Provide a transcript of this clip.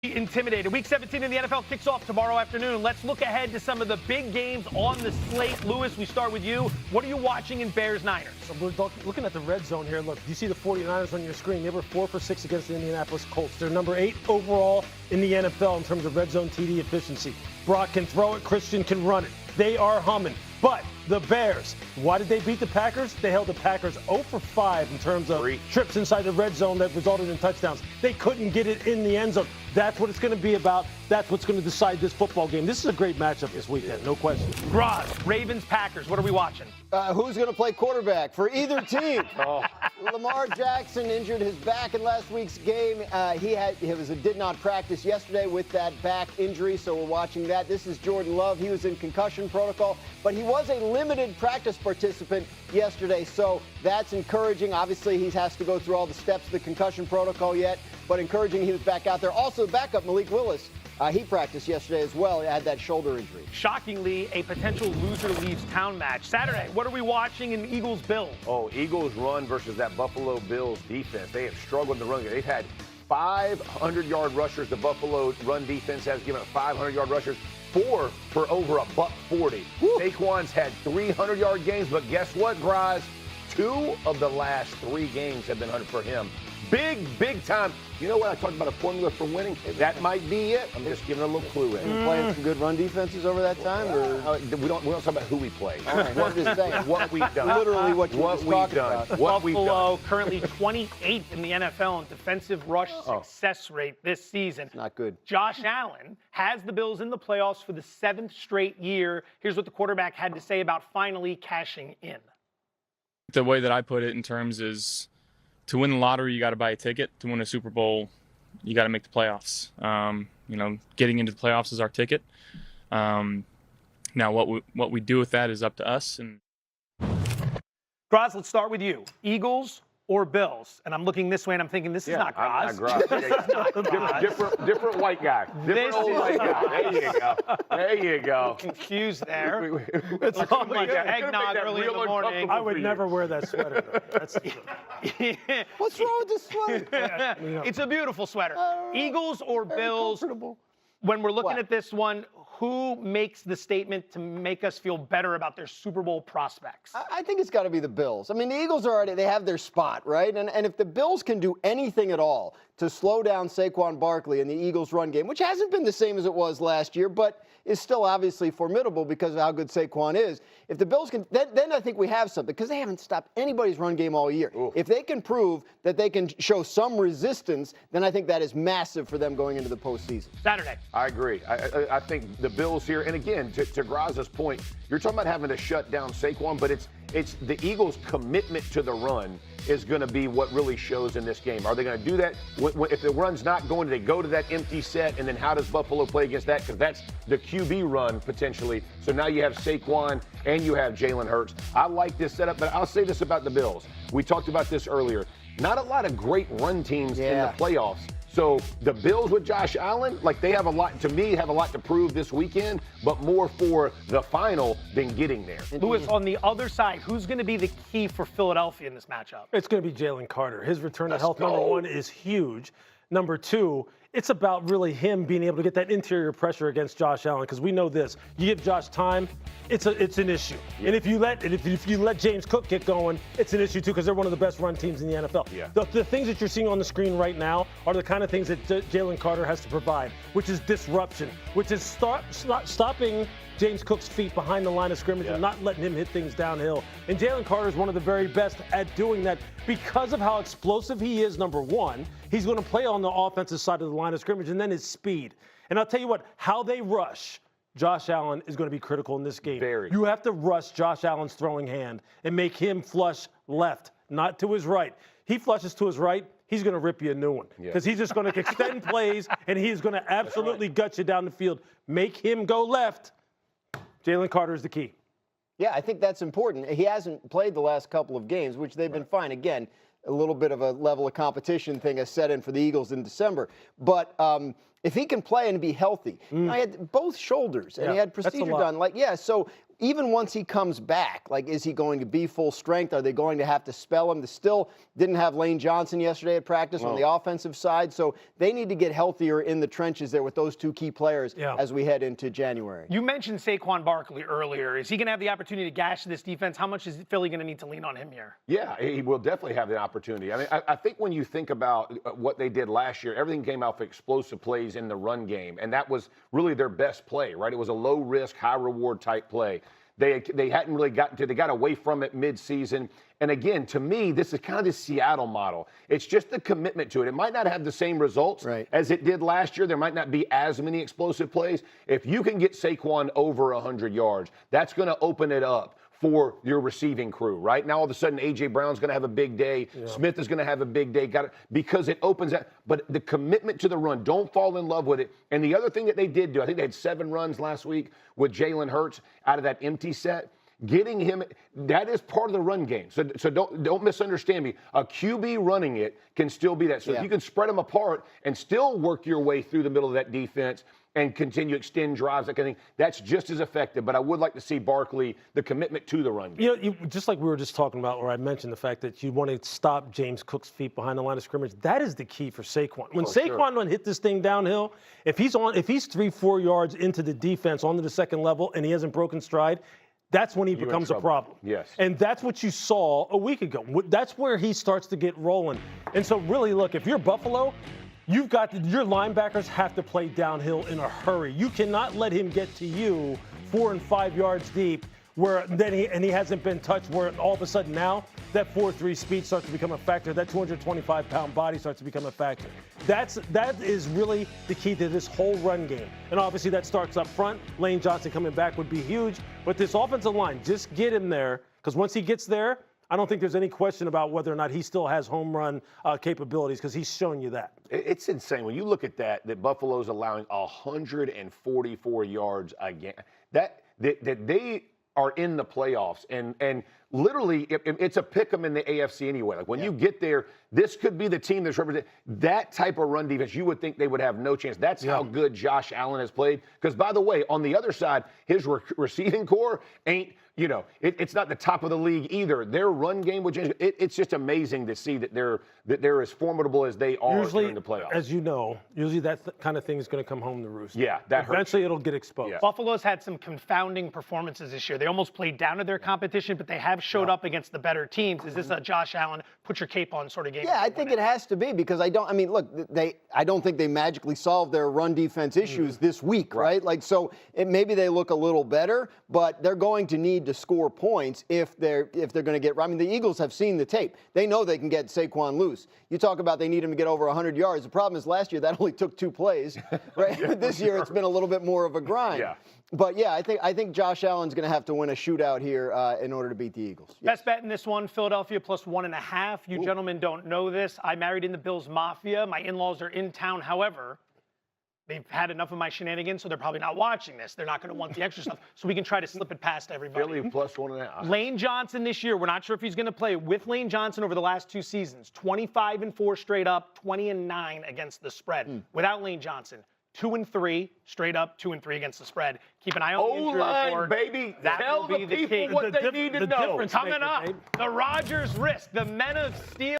Intimidated. Week 17 in the NFL kicks off tomorrow afternoon. Let's look ahead to some of the big games on the slate. Lewis, we start with you. What are you watching in Bears-Niners? So we're looking at the red zone here. Look, you see the 49ers on your screen. They were 4 for 6 against the Indianapolis Colts. They're number 8 overall in the NFL in terms of red zone TD efficiency. Brock can throw it. Christian can run it. They are humming. But the Bears, why did they beat the Packers? They held the Packers 0 for 5 in terms of trips inside the red zone that resulted in touchdowns. They couldn't get it in the end zone. That's what it's going to be about. That's what's going to decide this football game. This is a great matchup this weekend, no question. Graz, Ravens, Packers. What are we watching? Who's going to play quarterback for either team? Lamar Jackson injured his back in last week's game. He did not practice yesterday with that back injury, so we're watching that. This is Jordan Love. He was in concussion protocol, but he was a limited practice participant yesterday, so that's encouraging. Obviously, he has to go through all the steps of the concussion protocol yet, but encouraging he was back out there. Also, backup Malik Willis. He practiced yesterday as well. He had that shoulder injury. Shockingly, a potential loser leaves town match. Saturday, what are we watching in Eagles-Bills? Oh, Eagles run versus that Buffalo Bills defense. They have struggled in the run game. They've had 500-yard rushers. The Buffalo run defense has given up 500-yard rushers. 4 for over $140. Saquon'S had 300-yard games, but guess what, Graz? 2 of the last 3 games have been 100 for him. Big time. You know what I talked about, a formula for winning? That might be it. I'm just giving a little clue in. Playing some good run defenses over that time? Or? We don't talk about who we play. All right, I'm just saying. What we've done. Literally what we've done. What we've done. Buffalo currently 28th in the NFL in defensive rush success rate this season. It's not good. Josh Allen has the Bills in the playoffs for the 7th straight year. Here's what the quarterback had to say about finally cashing in. The way that I put it in terms is, to win the lottery, you got to buy a ticket. To win a Super Bowl, you got to make the playoffs. Getting into the playoffs is our ticket. Now, what we do with that is up to us. And Graz, let's start with you. Eagles or Bills? And I'm looking this way and I'm thinking, this is not Graz. This is not Graz. Different white guy. Different old white guy. There you go. There you go. Confused there. It's all like eggnog early in the morning. I would never wear that sweater. What's wrong with this sweater? It's a beautiful sweater. Eagles or Bills? When we're looking at this one, who makes the statement to make us feel better about their Super Bowl prospects? I think it's got to be the Bills. I mean, the Eagles they have their spot, right? And if the Bills can do anything at all to slow down Saquon Barkley in the Eagles' run game, which hasn't been the same as it was last year, but is still obviously formidable because of how good Saquon is. If the Bills can, then I think we have something, because they haven't stopped anybody's run game all year. Ooh. If they can prove that they can show some resistance, then I think that is massive for them going into the postseason. Saturday. I agree. I think the Bills here, and again, to Graz's point, you're talking about having to shut down Saquon, but it's the Eagles' commitment to the run is going to be what really shows in this game. Are they going to do that? If the run's not going, do they go to that empty set? And then how does Buffalo play against that? Because that's the QB run, potentially. So now you have Saquon and you have Jalen Hurts. I like this setup, but I'll say this about the Bills. We talked about this earlier. Not a lot of great run teams in the playoffs. So the Bills with Josh Allen, they have a lot to prove this weekend, but more for the final than getting there. Lewis, on the other side, who's going to be the key for Philadelphia in this matchup? It's going to be Jalen Carter. His return to health, number 1, is huge. Number 2, it's about really him being able to get that interior pressure against Josh Allen, because we know this. You give Josh time, it's an issue. Yeah. And if you let James Cook get going, it's an issue too, because they're one of the best run teams in the NFL. Yeah. The things that you're seeing on the screen right now are the kind of things that Jalen Carter has to provide, which is disruption, which is stopping James Cook's feet behind the line of scrimmage and not letting him hit things downhill. And Jalen Carter is one of the very best at doing that because of how explosive he is, number 1. He's going to play on the offensive side of the line of scrimmage, and then his speed. And I'll tell you what, how they rush Josh Allen is going to be critical in this game. You have to rush Josh Allen's throwing hand and make him flush left, not to his right. He flushes to his right, he's going to rip you a new one, because he's just going to extend plays, and he's going to absolutely gut you down the field. Make him go left. Jalen Carter is the key. Yeah, I think that's important. He hasn't played the last couple of games, which they've been fine. Again, a little bit of a level of competition thing has set in for the Eagles in December. But if he can play and be healthy, I had both shoulders, and he had procedure done. So even once he comes back, like, is he going to be full strength? Are they going to have to spell him? They still didn't have Lane Johnson yesterday at practice on the offensive side, so they need to get healthier in the trenches there with those two key players as we head into January. You mentioned Saquon Barkley earlier. Is he going to have the opportunity to gash this defense? How much is Philly going to need to lean on him here? Yeah, he will definitely have the opportunity. I mean, I think when you think about what they did last year, everything came out for explosive plays in the run game, and that was really their best play, right? It was a low-risk, high-reward type play. They hadn't really gotten to, they got away from it mid-season. And again, to me, this is kind of the Seattle model. It's just the commitment to it. It might not have the same results as it did last year. There might not be as many explosive plays. If you can get Saquon over 100 yards, that's going to open it up for your receiving crew, right? Now all of a sudden A.J. Brown's going to have a big day. Smith is going to have a big day. Because it opens that. But the commitment to the run, don't fall in love with it. And the other thing that they did do, I think they had 7 runs last week with Jalen Hurts out of that empty set. Getting him, that is part of the run game. So don't misunderstand me. A QB running it can still be that. So if you can spread them apart and still work your way through the middle of that defense and continue to extend drives, that kind of thing, that's just as effective. But I would like to see Barkley, the commitment to the run game. You know, just like we were just talking about, where I mentioned the fact that you want to stop James Cook's feet behind the line of scrimmage, that is the key for Saquon. When Saquon hit this thing downhill, if he's 3-4 yards into the defense, onto the second level, and he hasn't broken stride, that's when he becomes a problem. Yes. And that's what you saw a week ago. That's where he starts to get rolling. And so really, look, if you're Buffalo, your linebackers have to play downhill in a hurry. You cannot let him get to you 4 and 5 yards deep, where then he hasn't been touched, where all of a sudden now that 4.3 speed starts to become a factor. That 225-pound body starts to become a factor. That is really the key to this whole run game. And obviously that starts up front. Lane Johnson coming back would be huge. But this offensive line, just get him there, because once he gets there, I don't think there's any question about whether or not he still has home run capabilities, because he's shown you that. It's insane. When you look at that Buffalo's allowing 144 yards again. That they are in the playoffs, and literally it's a pick 'em in the AFC anyway. Like when you get there, this could be the team that's represented. That type of run defense, you would think they would have no chance. That's how good Josh Allen has played. Because by the way, on the other side, his receiving core ain't, it's not the top of the league either. Their run game would change. It's just amazing to see that they're as formidable as they are during the playoffs. As you know, usually that kind of thing is going to come home to roost. Yeah, that hurts. Eventually it'll get exposed. Yeah. Buffalo's had some confounding performances this year. They almost played down to their competition, but they have showed up against the better teams. Is this a Josh Allen, put your cape on sort of game? Yeah, I think it has to be, because I don't think they magically solved their run defense issues this week, right? Like, so maybe they look a little better, but they're going to need to score points if they're going to get. I mean, the Eagles have seen the tape. They know they can get Saquon loose. You talk about they need him to get over 100 yards. The problem is last year that only took 2 plays, right? This year it's been a little bit more of a grind. Yeah. But yeah, I think Josh Allen's going to have to win a shootout here in order to beat the Eagles. Best bet in this one, Philadelphia plus 1.5. You gentlemen don't know this. I married in the Bills Mafia. My in-laws are in town. However, they've had enough of my shenanigans, so they're probably not watching this. They're not going to want the extra stuff. So we can try to slip it past everybody. Philly plus 1.5. Lane Johnson this year, we're not sure if he's going to play. With Lane Johnson over the last 2 seasons, 25-4 straight up, 20-9 against the spread. Without Lane Johnson, 2-3 straight up, 2-3 against the spread. Keep an eye on the injury report. Baby. That Tell will be the people key. what they need to know. Coming up, the Rodgers risk, the Men of Steel.